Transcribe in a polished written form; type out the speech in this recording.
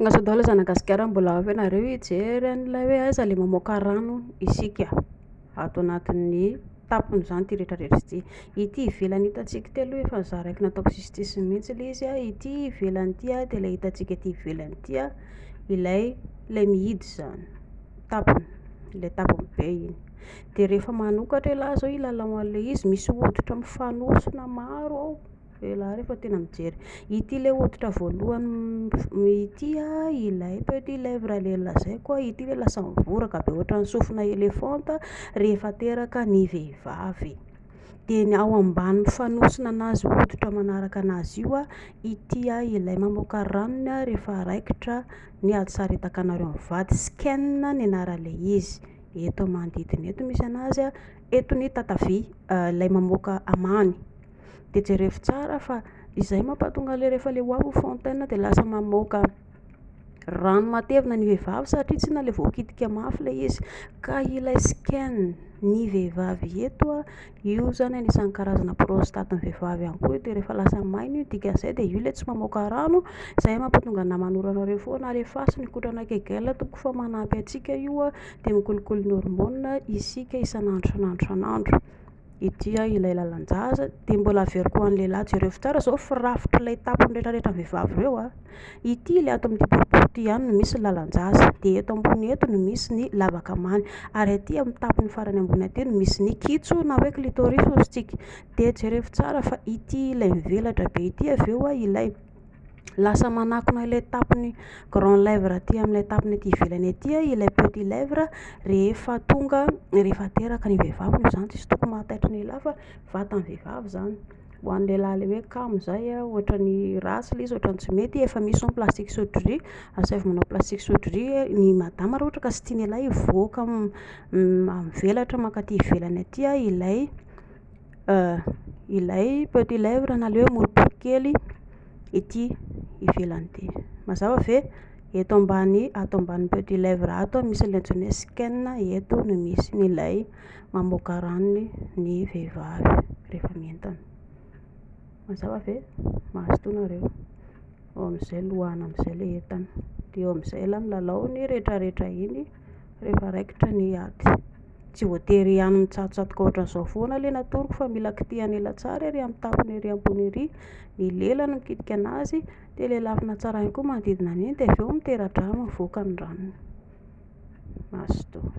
Tonga sao daholo zanagasikara mbola avy anareo hijery an'ilay hoe aiza le mamoaka rano isika ato anatin'ny tampony zany ty rehetrarehetra ty. Ity ivelany hitantsika ty aloha efa za raiky nataoko sisisisy mihitsy le izy ity ivelany ty de ilay hitantsika ty ivelany ty ilay mihidy zany tampony, le tampony be iny. De rehefa manokatra lahy zao ilalao an'le izy misy hoditra mifanosona maro ao lahy rehefa tena mijery. Ity le hoditra voalohany ity ilay petit lèvre le lazaiko ity le lasa mivoraka be ohatran'ny sofina elefanta rehefa teraka ny vehivavy. De ny ao ambany mifanosona anazy hoditra manaraka anazy io ity ilay mamoaka ranony rehefa raikitra ny hatsaritaka anareo mivady, skin ny anaran'le izy. Eto manodidina eto misy anazy eto ny tatavy ilay mamoaka amany. De jerevy tsara fa izay mampatonga le rehefa le hoavy fontaine de lasa mamoaka rano matevina ny vehivavy satria tsy na le voakitika mafy le izy, ka ilay skin ny vehivavy eto io zany anisan'ny karazana prostate ny vehivavy ihany koa de rehefa lasa maina io dikan'izay de io le tsy mamoaka rano, zay mampatonga na manoro anareo foana alefaso ny kotrana kegel toko fa manampy antsika io de mikolokolo ny hormone isika isan'andro. Ity ilay lalan-jaza de mbola averiko ho an'ny lehilahy jereo tsara zao firafitra ilay tampony rehetrarehetra vehivavy reo ity le ato amin'ity boribory ty ihany no misy lalan-jaza, de eto ambony eto no misy ny lavaka many, ary aty amin'ny tampony farany ambony aty no misy ny kitso na hoe clitoris ozy tsika. De jerevy tsara fa ity ilay mivelatra be ity aveo ilay lasa manakona ilay tampony grand lèvre aty amin'ilay tampony aty ivelany aty ilay petit lèvre rehefa teraka ny vehivavy no zany tsisy tokony mahataitra ny lehilahy fa vatan'ny vehivavy zany. Ho an'ny lehilahy le hoe kamo zay ohatran'ny ratsy le izy ohatran'ny tsy mety efa misy plastique surgery, asaivy manao plastique surgery ny madama raha ohatra ka sy tiany lehilahy hivoaka mivelatra mankaty ivelany aty ilay petit lèvre na le hoe molompolo kely ity ivelany ity. Mazava ve ato ambany petit lèvre ato misy ilay antsoina hoe skin, eto no misy n'ilay mamoaka ranony ny vehivavy rehefa mientana. Mazava ve? Mahazo toa nareo. Ao amin'izay lohana amin'izay le entana, de eo amin'izay lahy milalao ny rehetrarehetra iny rehefa raikitra ny aty. Tsy voatery ihany mitsatotsatoka ohatran'izao foana le natoroko fa mila kitihana ela tsara ery amin'ny tampony ery ambony ery, ny lelany mikitika anazy de le lafina tsara ihany koa manodidina an'iny de aveo mitera-drano mivoaka ny ranony. Mahazo toa.